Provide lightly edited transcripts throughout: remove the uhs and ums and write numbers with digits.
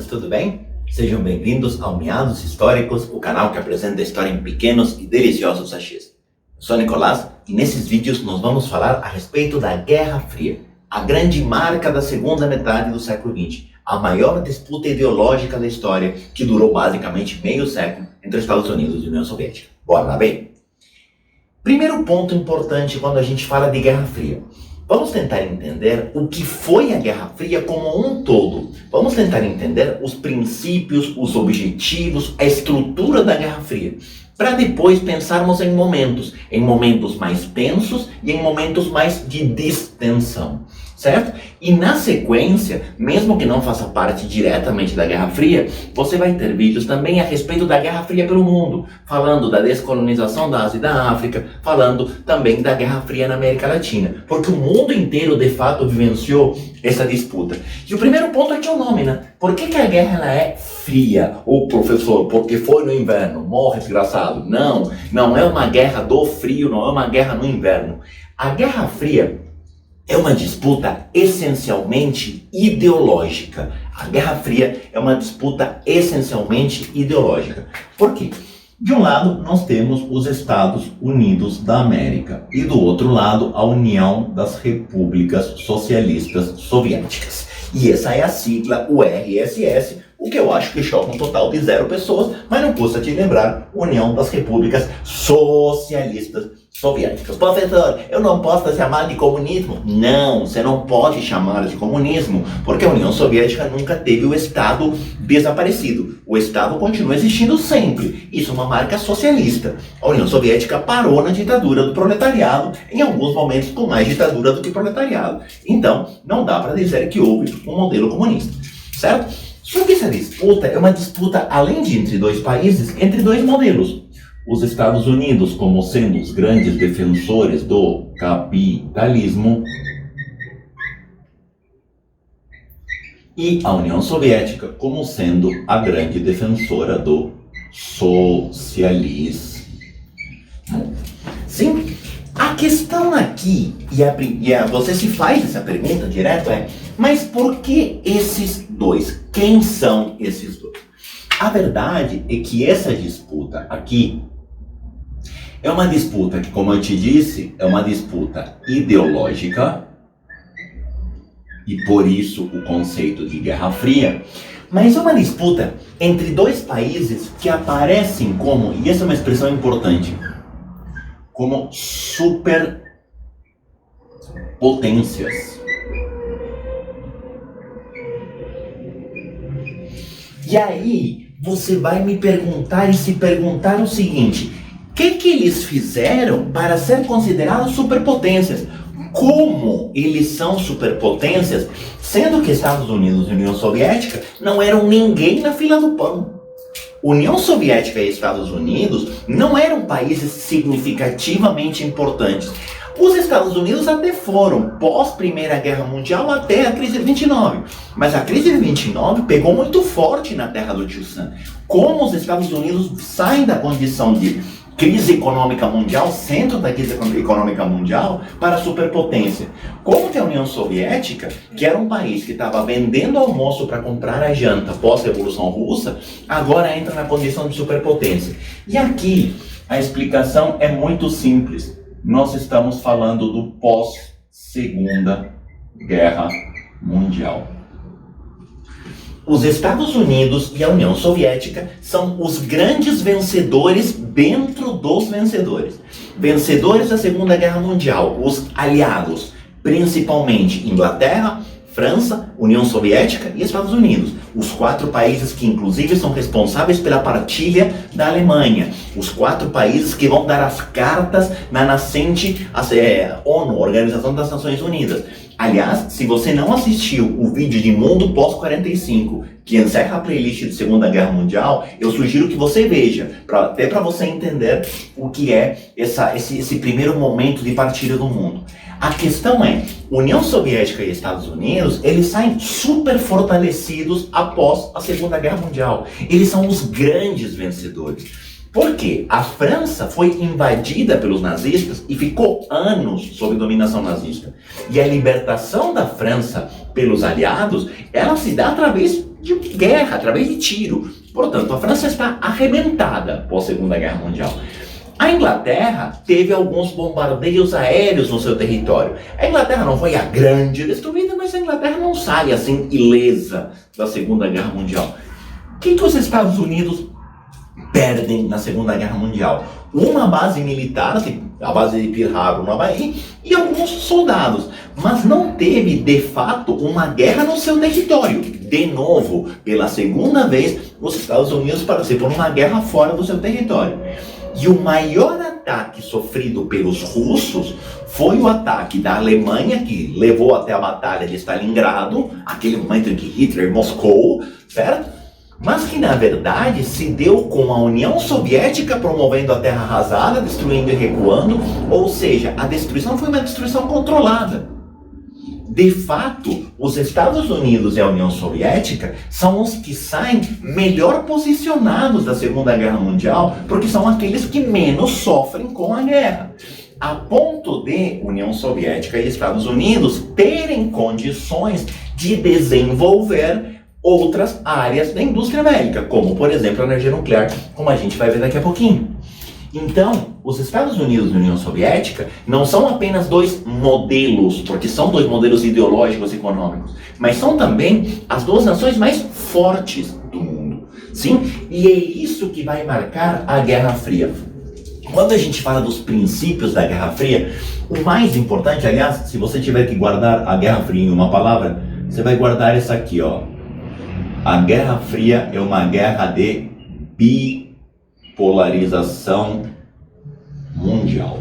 crianças, tudo bem? Sejam bem-vindos ao Meados Históricos, o canal que apresenta a história em pequenos e deliciosos sachês. Eu sou Nicolás e nesses vídeos nós vamos falar a respeito da Guerra Fria, a grande marca da segunda metade do século XX, a maior disputa ideológica da história que durou basicamente meio século entre Estados Unidos e União Soviética. Bora lá, bem? Primeiro ponto importante quando a gente fala de Guerra Fria. Vamos tentar entender o que foi a Guerra Fria como um todo. Vamos tentar entender os princípios, os objetivos, a estrutura da Guerra Fria, para depois pensarmos em momentos mais tensos e em momentos mais de distensão, certo? E na sequência, mesmo que não faça parte diretamente da Guerra Fria, você vai ter vídeos também a respeito da Guerra Fria pelo mundo, falando da descolonização da Ásia e da África, falando também da Guerra Fria na América Latina, porque o mundo inteiro de fato vivenciou essa disputa. E o primeiro ponto é que é o nome, né? Por que a guerra ela é fria? Ou professor, porque foi no inverno, morre desgraçado. Não é uma guerra do frio, não é uma guerra no inverno. A Guerra Fria é uma disputa essencialmente ideológica. A Guerra Fria é uma disputa essencialmente ideológica. Por quê? De um lado, nós temos os Estados Unidos da América e do outro lado, a União das Repúblicas Socialistas Soviéticas. E essa é a sigla URSS, o que eu acho que choca um total de 0 pessoas, mas não custa te lembrar, União das Repúblicas Socialistas Soviéticas. Professor, eu não posso chamar de comunismo? Não, você não pode chamar de comunismo, porque a União Soviética nunca teve o Estado desaparecido. O Estado continua existindo sempre. Isso é uma marca socialista. A União Soviética parou na ditadura do proletariado, em alguns momentos com mais ditadura do que proletariado. Então, não dá para dizer que houve um modelo comunista, certo? Só que essa disputa é uma disputa, além de entre dois países, entre dois modelos. Os Estados Unidos como sendo os grandes defensores do capitalismo e a União Soviética como sendo a grande defensora do socialismo. Sim, a questão aqui, você se faz essa pergunta direto, mas por que esses dois? Quem são esses dois? A verdade é que essa disputa aqui é uma disputa que, como eu te disse, é uma disputa ideológica e por isso o conceito de Guerra Fria, mas é uma disputa entre dois países que aparecem como, e essa é uma expressão importante, como superpotências. E aí, você vai me perguntar e se perguntar o seguinte: o que eles fizeram para ser considerados superpotências? Como eles são superpotências, sendo que Estados Unidos e União Soviética não eram ninguém na fila do pão? União Soviética e Estados Unidos não eram países significativamente importantes. Os Estados Unidos até foram, pós-Primeira Guerra Mundial, até a crise de 29. Mas a crise de 29 pegou muito forte na terra do Tio Sam. Como os Estados Unidos saem da condição de crise econômica mundial, centro da crise econômica mundial, para a superpotência? Como que a União Soviética, que era um país que estava vendendo almoço para comprar a janta pós-Revolução Russa, agora entra na condição de superpotência? E aqui a explicação é muito simples. Nós estamos falando do pós-Segunda Guerra Mundial. Os Estados Unidos e a União Soviética são os grandes vencedores dentro dos vencedores. Vencedores da Segunda Guerra Mundial, os aliados, principalmente Inglaterra, França, União Soviética e Estados Unidos. Os 4 países que inclusive são responsáveis pela partilha da Alemanha. Os 4 países que vão dar as cartas na nascente ONU, Organização das Nações Unidas. Aliás, se você não assistiu o vídeo de Mundo Pós-45, que encerra a playlist de Segunda Guerra Mundial, eu sugiro que você veja, até para você entender o que é esse primeiro momento de partilha do mundo. A questão é, União Soviética e Estados Unidos, eles saem super fortalecidos após a Segunda Guerra Mundial. Eles são os grandes vencedores. Por quê? A França foi invadida pelos nazistas e ficou anos sob dominação nazista. E a libertação da França pelos aliados, ela se dá através de guerra, através de tiro. Portanto, a França está arrebentada pós Segunda Guerra Mundial. A Inglaterra teve alguns bombardeios aéreos no seu território. A Inglaterra não foi a grande destruída, mas a Inglaterra não sai assim ilesa da Segunda Guerra Mundial. O que os Estados Unidos perdem na Segunda Guerra Mundial? Uma base militar, a base de Pearl Harbor, no Havaí, e alguns soldados. Mas não teve, de fato, uma guerra no seu território. De novo, pela segunda vez, os Estados Unidos participam de uma guerra fora do seu território. E o maior ataque sofrido pelos russos foi o ataque da Alemanha, que levou até a Batalha de Stalingrado, aquele momento em que Hitler Moscou, certo? Mas que na verdade se deu com a União Soviética promovendo a terra arrasada, destruindo e recuando, ou seja, a destruição foi uma destruição controlada. De fato, os Estados Unidos e a União Soviética são os que saem melhor posicionados da Segunda Guerra Mundial, porque são aqueles que menos sofrem com a guerra. A ponto de União Soviética e Estados Unidos terem condições de desenvolver outras áreas da indústria bélica, como por exemplo a energia nuclear, como a gente vai ver daqui a pouquinho. Então, os Estados Unidos e a União Soviética não são apenas dois modelos, porque são dois modelos ideológicos e econômicos, mas são também as duas nações mais fortes do mundo. Sim? E é isso que vai marcar a Guerra Fria. Quando a gente fala dos princípios da Guerra Fria, o mais importante, aliás, se você tiver que guardar a Guerra Fria em uma palavra, você vai guardar essa aqui, ó. A Guerra Fria é uma guerra de bipolarização mundial.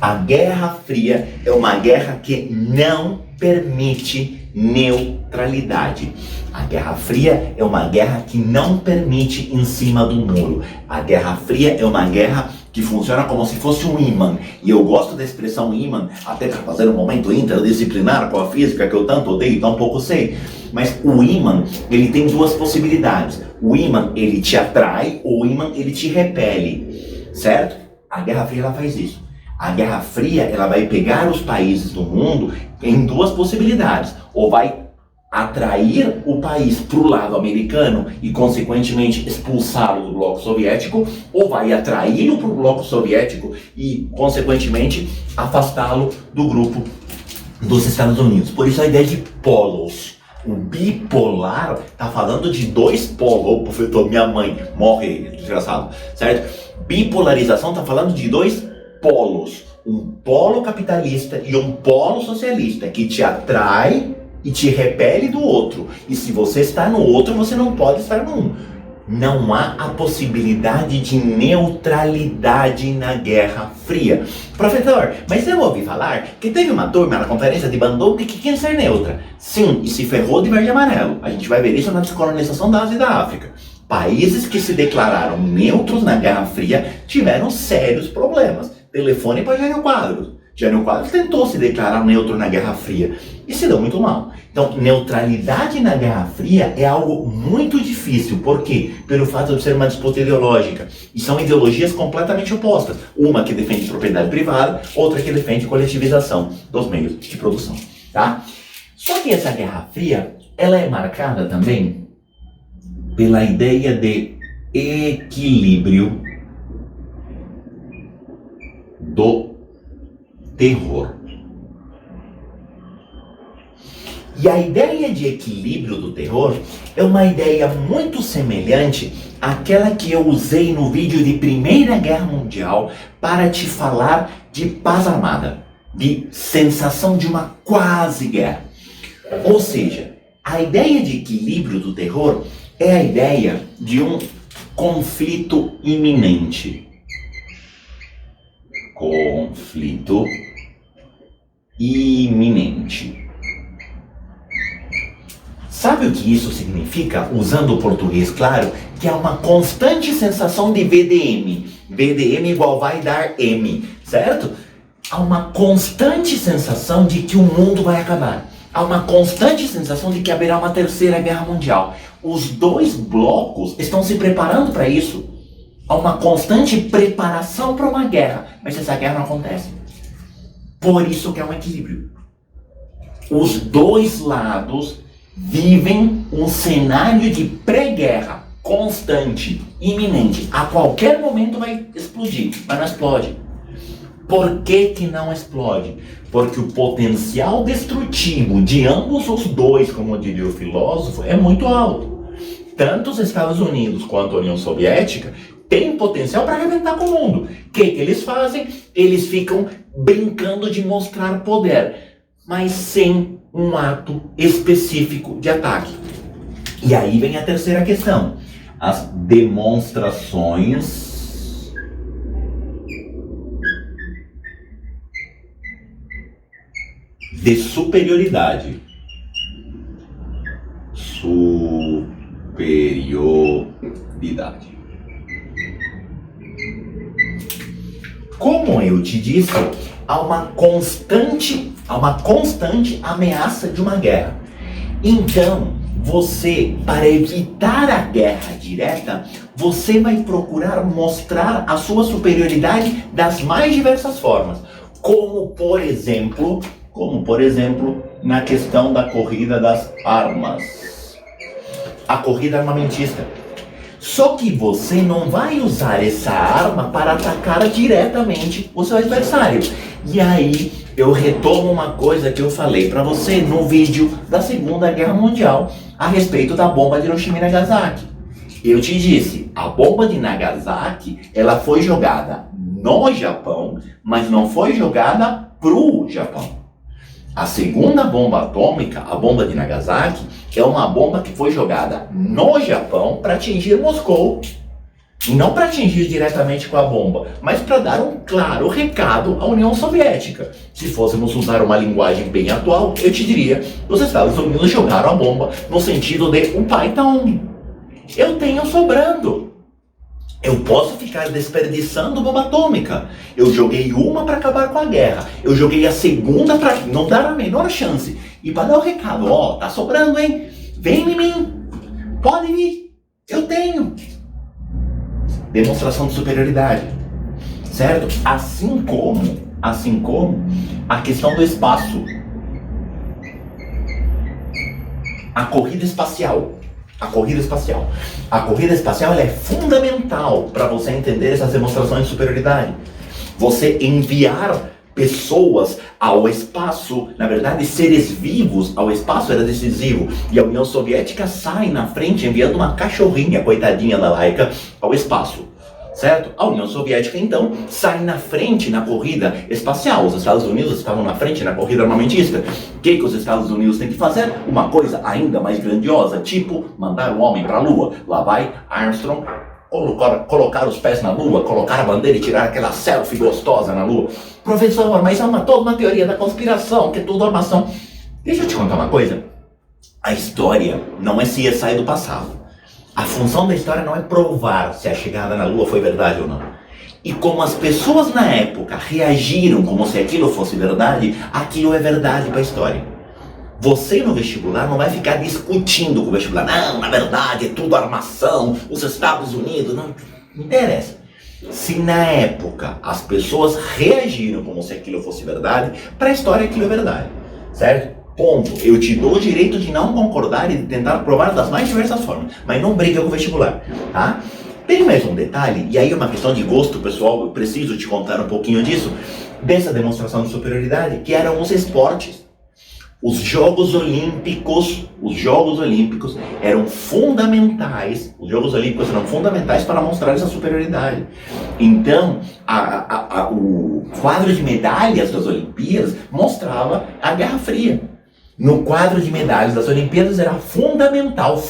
A Guerra Fria é uma guerra que não permite neutralidade. A Guerra Fria é uma guerra que não permite em cima do muro. A Guerra Fria é uma guerra que funciona como se fosse um ímã. E eu gosto da expressão ímã, até para fazer um momento interdisciplinar com a física, que eu tanto odeio e tão pouco sei. Mas o ímã, ele tem duas possibilidades. O ímã, ele te atrai, ou o ímã, ele te repele. Certo? A Guerra Fria, ela faz isso. A Guerra Fria, ela vai pegar os países do mundo em duas possibilidades. Ou vai atrair o país para o lado americano e, consequentemente, expulsá-lo do bloco soviético, ou vai atraí-lo para o bloco soviético e, consequentemente, afastá-lo do grupo dos Estados Unidos. Por isso a ideia de polos. O bipolar está falando de dois polos. Opa, professor, minha mãe morre, desgraçado, certo? Bipolarização está falando de dois polos. Um polo capitalista e um polo socialista, que te atrai e te repele do outro. E se você está no outro, você não pode estar no um. Não há a possibilidade de neutralidade na Guerra Fria. Professor, mas eu ouvi falar que teve uma turma na conferência de Bandung que quis ser neutra. Sim, e se ferrou de verde e amarelo. A gente vai ver isso na descolonização da Ásia e da África. Países que se declararam neutros na Guerra Fria tiveram sérios problemas. Telefone para Jânio Quadros. Jânio Quadros tentou se declarar neutro na Guerra Fria e se deu muito mal. Então, neutralidade na Guerra Fria é algo muito difícil. Por quê? Pelo fato de ser uma disputa ideológica. E são ideologias completamente opostas. Uma que defende propriedade privada, outra que defende coletivização dos meios de produção. Tá? Só que essa Guerra Fria, ela é marcada também pela ideia de equilíbrio do terror. E a ideia de equilíbrio do terror é uma ideia muito semelhante àquela que eu usei no vídeo de Primeira Guerra Mundial para te falar de paz armada, de sensação de uma quase guerra. Ou seja, a ideia de equilíbrio do terror é a ideia de um conflito iminente. Conflito iminente. Sabe o que isso significa, usando o português claro? Que é uma constante sensação de VDM. VDM igual vai dar M, certo? Há uma constante sensação de que o mundo vai acabar. Há uma constante sensação de que haverá uma terceira guerra mundial. Os dois blocos estão se preparando para isso. Há uma constante preparação para uma guerra, mas essa guerra não acontece. Por isso que é um equilíbrio. os dois lados vivem um cenário de pré-guerra constante, iminente. A qualquer momento vai explodir, mas não explode. Por que que não explode? Porque o potencial destrutivo de ambos os dois, como diria o filósofo, é muito alto. Tanto os Estados Unidos quanto a União Soviética têm potencial para arrebentar com o mundo. O que eles fazem? Eles ficam brincando de mostrar poder, mas sem um ato específico de ataque. E aí vem a terceira questão. As demonstrações de superioridade. Superioridade. Como eu te disse, há uma constante ameaça de uma guerra. Então, você, para evitar a guerra direta, você vai procurar mostrar a sua superioridade das mais diversas formas. Como por exemplo, na questão da corrida das armas. A corrida armamentista. Só que você não vai usar essa arma para atacar diretamente o seu adversário. E aí eu retomo uma coisa que eu falei para você no vídeo da Segunda Guerra Mundial a respeito da bomba de Hiroshima e Nagasaki. Eu te disse, a bomba de Nagasaki, ela foi jogada no Japão, mas não foi jogada pro Japão. A segunda bomba atômica, a bomba de Nagasaki, é uma bomba que foi jogada no Japão para atingir Moscou. E não para atingir diretamente com a bomba, mas para dar um claro recado à União Soviética. Se fôssemos usar uma linguagem bem atual, eu te diria, os Estados Unidos jogaram a bomba no sentido de o pai tá on. Eu tenho sobrando. Eu posso ficar desperdiçando bomba atômica. Eu joguei uma para acabar com a guerra. Eu joguei a segunda para não dar a menor chance. E para dar o recado, ó, tá sobrando, hein? Vem em mim. Pode vir. Eu tenho. Demonstração de superioridade. Certo? Assim como a questão do espaço. A corrida espacial. A corrida espacial ela é fundamental para você entender essas demonstrações de superioridade. Você enviar pessoas ao espaço, na verdade seres vivos ao espaço era decisivo. E a União Soviética sai na frente enviando uma cachorrinha, coitadinha da Laika, ao espaço. Certo? A União Soviética, então, sai na frente na corrida espacial. Os Estados Unidos estavam na frente na corrida armamentista. O que os Estados Unidos têm que fazer? Uma coisa ainda mais grandiosa, tipo mandar um homem para a Lua. Lá vai Armstrong colocar os pés na Lua, colocar a bandeira e tirar aquela selfie gostosa na Lua. Professor, mas é toda uma teoria da conspiração, que é tudo armação. Deixa eu te contar uma coisa. A história não é CSI do passado. A função da história não é provar se a chegada na Lua foi verdade ou não. E como as pessoas na época reagiram como se aquilo fosse verdade, aquilo é verdade para a história. Você no vestibular não vai ficar discutindo com o vestibular. Não, na verdade é tudo armação, os Estados Unidos, não interessa. Se na época as pessoas reagiram como se aquilo fosse verdade, para a história aquilo é verdade, certo? Ponto. Eu te dou o direito de não concordar e de tentar provar das mais diversas formas, mas não briga com o vestibular, tá? Tem mais um detalhe, e aí é uma questão de gosto pessoal, eu preciso te contar um pouquinho disso, dessa demonstração de superioridade, que eram os esportes. Os Jogos Olímpicos eram fundamentais, para mostrar essa superioridade. Então, o quadro de medalhas das Olimpíadas mostrava a Guerra Fria. No quadro de medalhas das Olimpíadas era fundamental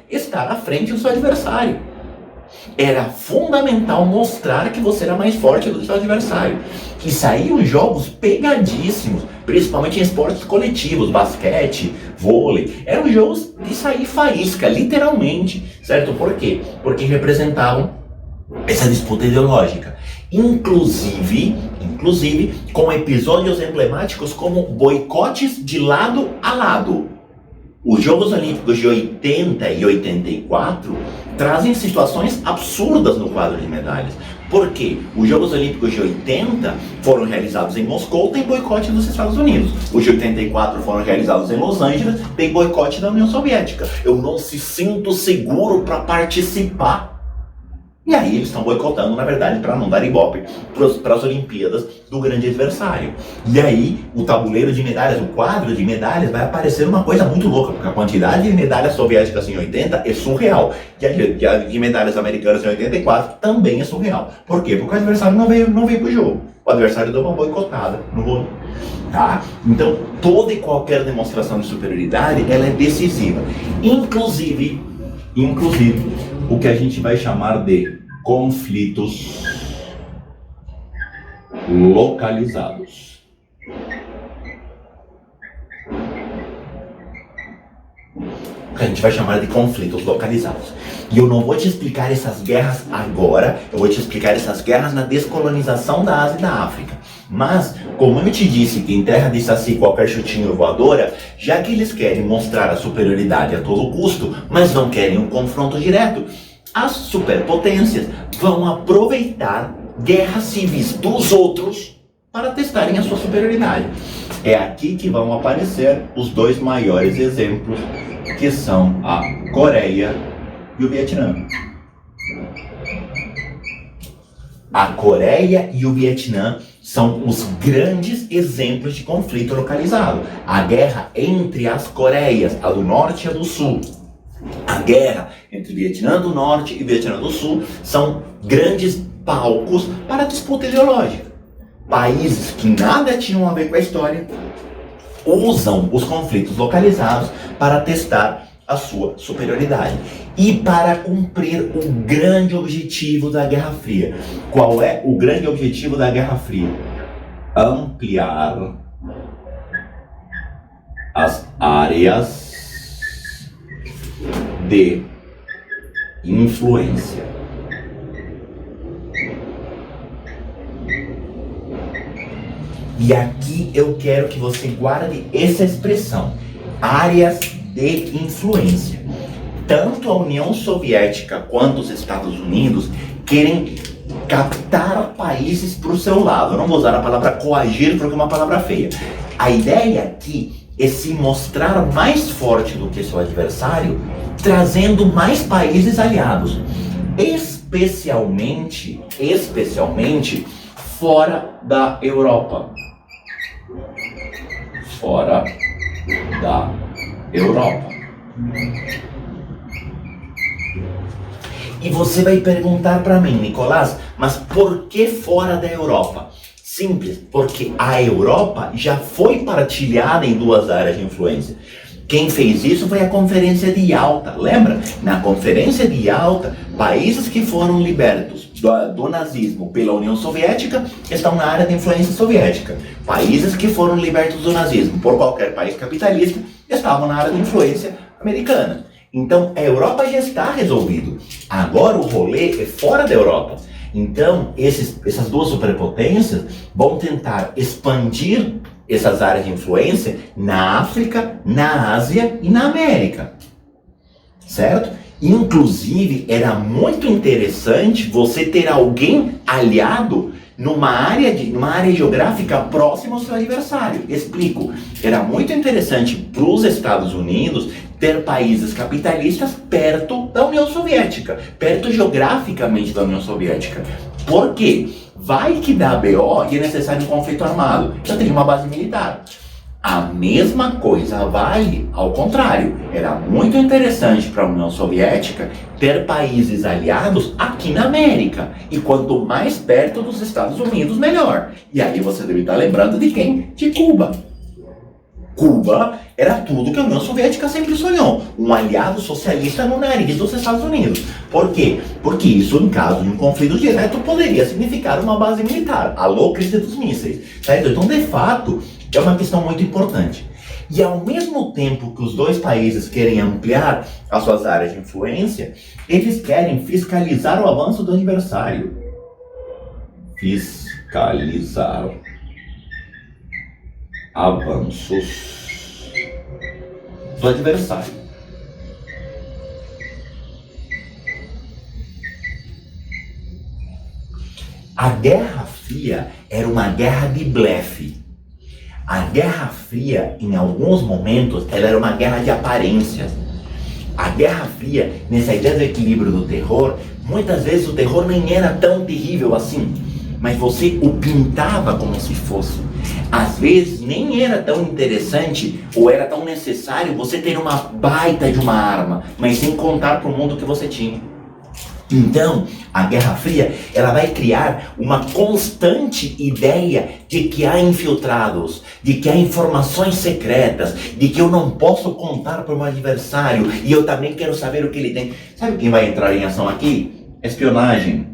estar à frente do seu adversário. Era fundamental mostrar que você era mais forte do que o seu adversário. E saíam jogos pegadíssimos, principalmente em esportes coletivos, basquete, vôlei. Eram jogos de sair faísca, literalmente, certo? Por quê? Porque representavam essa disputa ideológica. Inclusive com episódios emblemáticos como boicotes de lado a lado. Os Jogos Olímpicos de 80 e 84 trazem situações absurdas no quadro de medalhas. Por quê? Os Jogos Olímpicos de 80 foram realizados em Moscou, tem boicote dos Estados Unidos. Os de 84 foram realizados em Los Angeles, tem boicote da União Soviética. Eu não se sinto seguro para participar. E aí eles estão boicotando, na verdade, para não dar ibope para as Olimpíadas do grande adversário. E aí o tabuleiro de medalhas, o quadro de medalhas vai aparecer uma coisa muito louca, porque a quantidade de medalhas soviéticas em 80 é surreal. E a de medalhas americanas em 84 também é surreal. Por quê? Porque o adversário não veio pro jogo. O adversário deu uma boicotada no vôlei. Tá? Então, toda e qualquer demonstração de superioridade, ela é decisiva. Inclusive, o que a gente vai chamar de conflitos localizados. O que a gente vai chamar de conflitos localizados. E eu não vou te explicar essas guerras agora, eu vou te explicar essas guerras na descolonização da Ásia e da África. Mas, como eu te disse que em terra de saci qualquer chutinho voadora, já que eles querem mostrar a superioridade a todo custo, mas não querem um confronto direto, as superpotências vão aproveitar guerras civis dos outros para testarem a sua superioridade. É aqui que vão aparecer os dois maiores exemplos, que são a Coreia e o Vietnã. A Coreia e o Vietnã são os grandes exemplos de conflito localizado. A guerra entre as Coreias, a do Norte e a do Sul. A guerra entre Vietnã do Norte e Vietnã do Sul são grandes palcos para disputa ideológica. Países que nada tinham a ver com a história usam os conflitos localizados para testar a sua superioridade e para cumprir o grande objetivo da Guerra Fria. Qual é o grande objetivo da Guerra Fria? Ampliar as áreas de influência. E aqui eu quero que você guarde essa expressão, áreas de influência. Tanto a União Soviética quanto os Estados Unidos querem captar países para o seu lado. Eu não vou usar a palavra coagir porque é uma palavra feia. A ideia aqui é se mostrar mais forte do que seu adversário, trazendo mais países aliados, especialmente fora da Europa. Fora da Europa. E você vai perguntar para mim, Nicolás, mas por que fora da Europa? Simples, porque a Europa já foi partilhada em duas áreas de influência. Quem fez isso foi a Conferência de Yalta, lembra? Na Conferência de Yalta, países que foram libertos do nazismo pela União Soviética estão na área de influência soviética. Países que foram libertos do nazismo por qualquer país capitalista estavam na área de influência americana. Então, a Europa já está resolvido. Agora o rolê é fora da Europa. Então, essas duas superpotências vão tentar expandir essas áreas de influência na África, na Ásia e na América. Certo? Inclusive, era muito interessante você ter alguém aliado numa área geográfica próxima ao seu adversário. Explico. Era muito interessante para os Estados Unidos ter países capitalistas perto da União Soviética, perto geograficamente da União Soviética. Por quê? Vai que dá BO e é necessário um conflito armado. Já teria uma base militar. A mesma coisa vale ao contrário. Era muito interessante para a União Soviética ter países aliados aqui na América. E quanto mais perto dos Estados Unidos, melhor. E aí você deve estar lembrando de quem? De Cuba. Cuba era tudo que a União Soviética sempre sonhou. Um aliado socialista no nariz dos Estados Unidos. Por quê? Porque isso, em caso de um conflito direto, poderia significar uma base militar. Alô, crise dos mísseis. Certo? Então, de fato, é uma questão muito importante. E ao mesmo tempo que os dois países querem ampliar as suas áreas de influência, eles querem fiscalizar o avanço do adversário. Fiscalizar avanços do adversário. A Guerra Fria era uma guerra de blefe. A Guerra Fria, em alguns momentos, ela era uma guerra de aparências. A Guerra Fria, nessa ideia do equilíbrio do terror, muitas vezes o terror nem era tão terrível assim, mas você o pintava como se fosse. Às vezes nem era tão interessante ou era tão necessário você ter uma baita de uma arma, mas sem contar para o mundo que você tinha. Então, a Guerra Fria, ela vai criar uma constante ideia de que há infiltrados, de que há informações secretas, de que eu não posso contar para o meu adversário e eu também quero saber o que ele tem. Sabe quem vai entrar em ação aqui? Espionagem.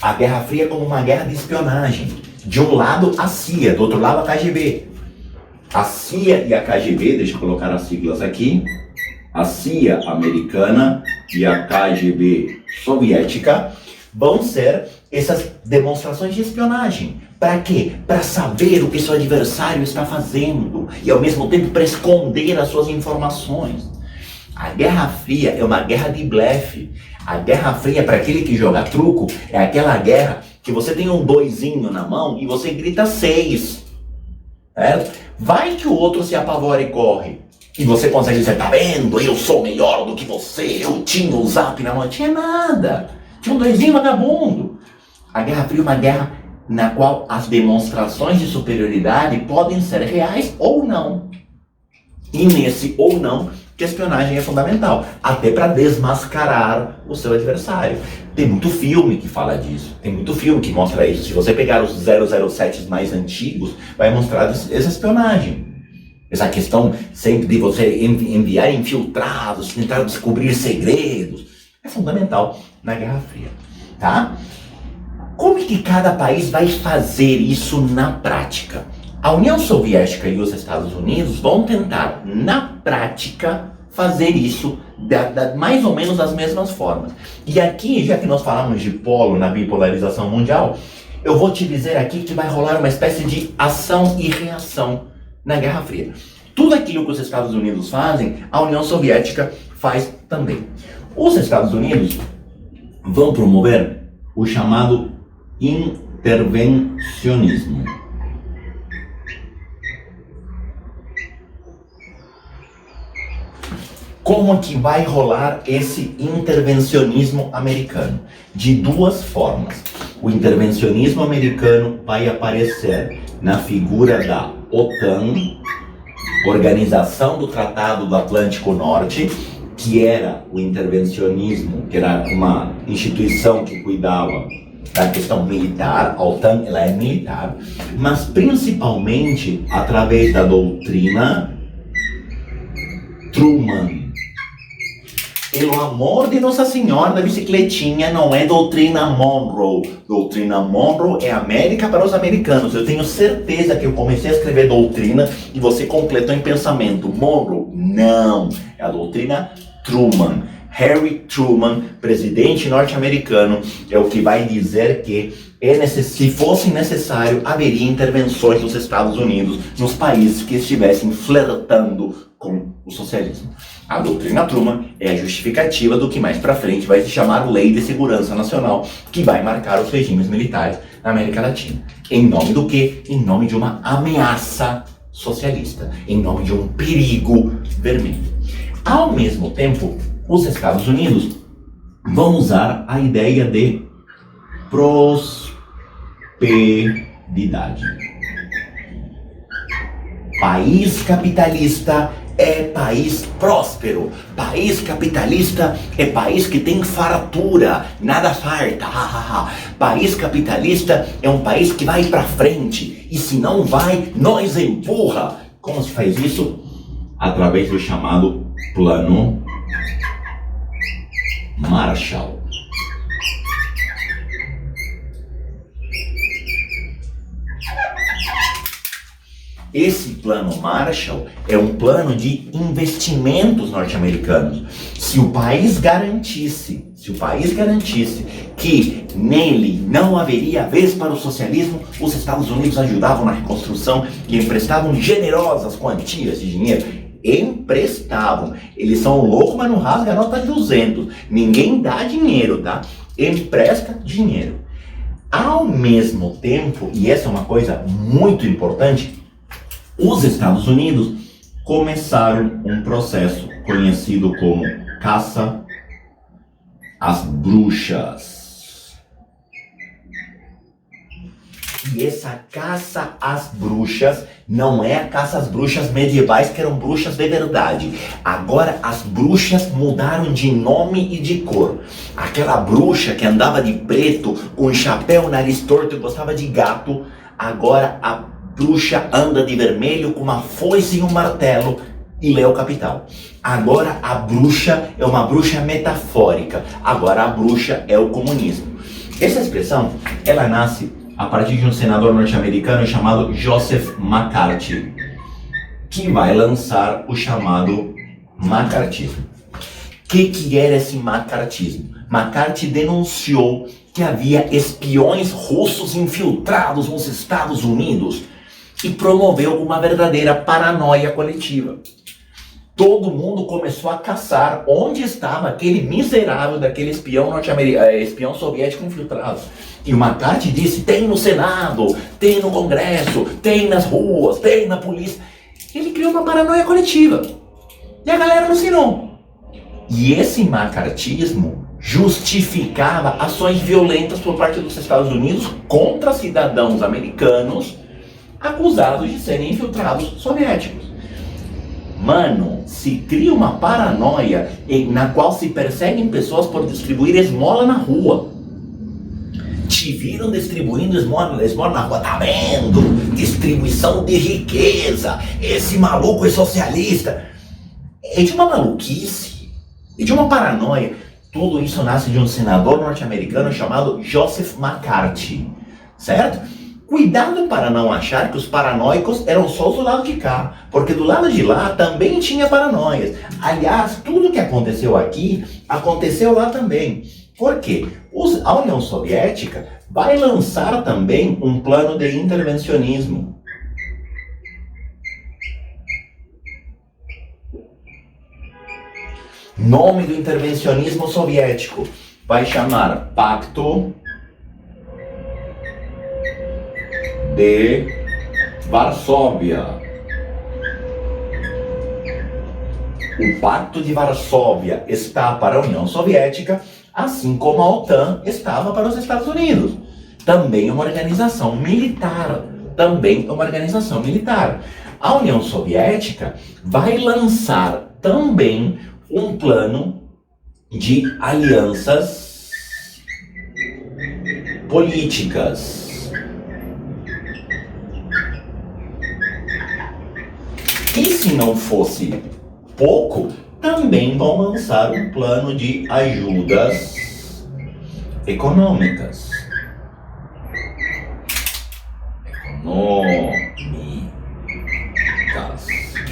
A Guerra Fria é como uma guerra de espionagem. De um lado a CIA, do outro lado a KGB. A CIA e a KGB, deixa eu colocar as siglas aqui, a CIA americana e a KGB soviética vão ser essas demonstrações de espionagem. Para quê? Para saber o que seu adversário está fazendo e ao mesmo tempo para esconder as suas informações. A Guerra Fria é uma guerra de blefe. A Guerra Fria, para aquele que joga truco, é aquela guerra que você tem um 2zinho na mão e você grita 6. Certo? Vai que o outro se apavora e corre. E você consegue dizer, tá vendo? Eu sou melhor do que você. Eu tinha o zap na mão. Tinha nada. Tinha um 2zinho vagabundo. A Guerra Fria é uma guerra na qual as demonstrações de superioridade podem ser reais ou não. E nesse ou não, que a espionagem é fundamental. Até para desmascarar o seu adversário. Tem muito filme que fala disso. Tem muito filme que mostra isso. Se você pegar os 007 mais antigos, vai mostrar essa espionagem. Essa questão sempre de você enviar infiltrados, tentar descobrir segredos. É fundamental na Guerra Fria. Tá? Como é que cada país vai fazer isso na prática? A União Soviética e os Estados Unidos vão tentar, na prática, fazer isso mais ou menos das mesmas formas. E aqui, já que nós falamos de polo na bipolarização mundial, eu vou te dizer aqui que vai rolar uma espécie de ação e reação na Guerra Fria. Tudo aquilo que os Estados Unidos fazem, a União Soviética faz também. Os Estados Unidos vão promover o chamado intervencionismo. Como que vai rolar esse intervencionismo americano? De duas formas. O intervencionismo americano vai aparecer na figura da OTAN, Organização do Tratado do Atlântico Norte, que era o intervencionismo, que era uma instituição que cuidava da questão militar. A OTAN, ela é militar, mas principalmente através da doutrina Truman. Pelo amor de Nossa Senhora da bicicletinha, não é doutrina Monroe. Doutrina Monroe é América para os americanos. Eu tenho certeza que eu comecei a escrever doutrina e você completou em pensamento. Monroe? Não. É a doutrina Truman. Harry Truman, presidente norte-americano, é o que vai dizer que se fosse necessário, haveria intervenções dos Estados Unidos nos países que estivessem flertando com o socialismo. A doutrina Truman é a justificativa do que mais pra frente vai se chamar Lei de Segurança Nacional, que vai marcar os regimes militares na América Latina. Em nome do quê? Em nome de uma ameaça socialista, em nome de um perigo vermelho. Ao mesmo tempo, os Estados Unidos vão usar a ideia de prosperidade. País capitalista é país próspero. País capitalista é país que tem fartura, nada farta. País capitalista é um país que vai pra frente. E se não vai, nós empurra. Como se faz isso? Através do chamado Plano Marshall. Esse plano Marshall é um plano de investimentos norte-americanos. Se o país garantisse que nele não haveria vez para o socialismo, os Estados Unidos ajudavam na reconstrução e emprestavam generosas quantias de dinheiro. emprestavam. Eles são loucos, mas não rasga a nota de 200. Ninguém dá dinheiro, tá? Empresta dinheiro. Ao mesmo tempo, e essa é uma coisa muito importante, os Estados Unidos começaram um processo conhecido como caça às bruxas. E essa caça às bruxas não é a caça às bruxas medievais, que eram bruxas de verdade. Agora as bruxas mudaram de nome e de cor. Aquela bruxa que andava de preto, com chapéu, nariz torto e gostava de gato, agora a bruxa anda de vermelho com uma foice e um martelo e lê o Capital. Agora a bruxa é uma bruxa metafórica. Agora a bruxa é o comunismo. Essa expressão, ela nasce a partir de um senador norte-americano chamado Joseph McCarthy, que vai lançar o chamado macartismo. O que era esse macartismo? McCarthy denunciou que havia espiões russos infiltrados nos Estados Unidos e promoveu uma verdadeira paranoia coletiva. Todo mundo começou a caçar onde estava aquele miserável daquele espião espião soviético infiltrado. E o McCarthy disse, tem no Senado, tem no Congresso, tem nas ruas, tem na polícia. Ele criou uma paranoia coletiva. E a galera alucinou. E esse macartismo justificava ações violentas por parte dos Estados Unidos contra cidadãos americanos acusados de serem infiltrados soviéticos. Mano, se cria uma paranoia na qual se perseguem pessoas por distribuir esmola na rua. Te viram distribuindo esmola na rua, tá vendo? Distribuição de riqueza. Esse maluco é socialista. É de uma maluquice, é de uma paranoia. Tudo isso nasce de um senador norte-americano chamado Joseph McCarthy, certo? Cuidado para não achar que os paranoicos eram só do lado de cá, porque do lado de lá também tinha paranoias. Aliás, tudo que aconteceu aqui, aconteceu lá também. Por quê? A União Soviética vai lançar também um plano de intervencionismo. Nome do intervencionismo soviético vai chamar Pacto de Varsóvia. O Pacto de Varsóvia está para a União Soviética, assim como a OTAN estava para os Estados Unidos. Também uma organização militar. A União Soviética vai lançar também um plano de alianças políticas. E se não fosse pouco, também vão lançar um plano de ajudas econômicas.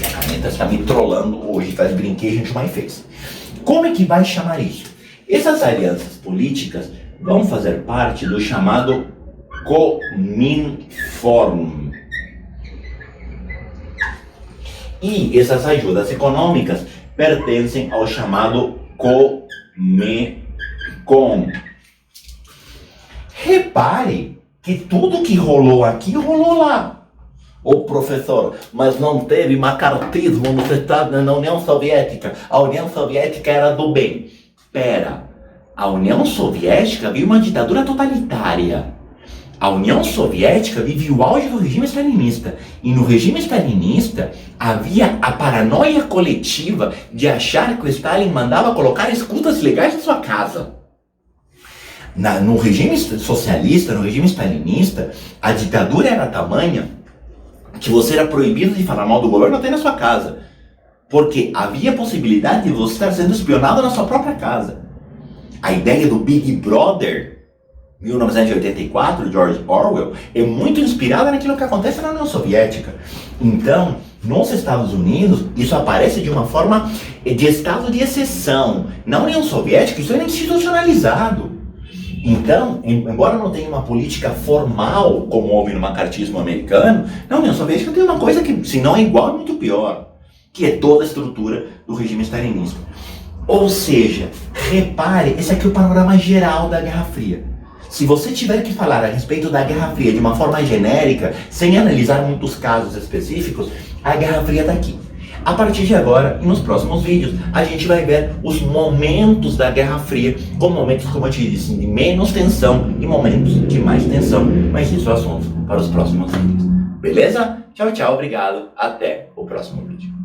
E a caneta está me trollando hoje, faz brinquedo, a gente mais fez. Como é que vai chamar isso? Essas alianças políticas vão fazer parte do chamado Cominform. E essas ajudas econômicas pertencem ao chamado Comecon. Repare que tudo que rolou aqui, rolou lá. Ô professor, mas não teve macartismo na União Soviética. A União Soviética era do bem. Pera, a União Soviética viu uma ditadura totalitária. A União Soviética vive o auge do regime stalinista. E no regime stalinista havia a paranoia coletiva de achar que o Stalin mandava colocar escutas ilegais na sua casa. No regime socialista, no regime stalinista, a ditadura era tamanha que você era proibido de falar mal do governo até na sua casa. Porque havia a possibilidade de você estar sendo espionado na sua própria casa. A ideia do Big Brother 1984, George Orwell, é muito inspirada naquilo que acontece na União Soviética. Então, nos Estados Unidos, isso aparece de uma forma de estado de exceção. Na União Soviética, isso era institucionalizado. Então, embora não tenha uma política formal, como houve no macartismo americano, na União Soviética tem uma coisa que, se não é igual, é muito pior. que é toda a estrutura do regime stalinista. Ou seja, repare, esse aqui é o panorama geral da Guerra Fria. Se você tiver que falar a respeito da Guerra Fria de uma forma genérica, sem analisar muitos casos específicos, a Guerra Fria está aqui. A partir de agora, e nos próximos vídeos, a gente vai ver os momentos da Guerra Fria, com momentos, como eu te disse, de menos tensão e momentos de mais tensão. Mas isso é assunto para os próximos vídeos. Beleza? Tchau, tchau, obrigado. Até o próximo vídeo.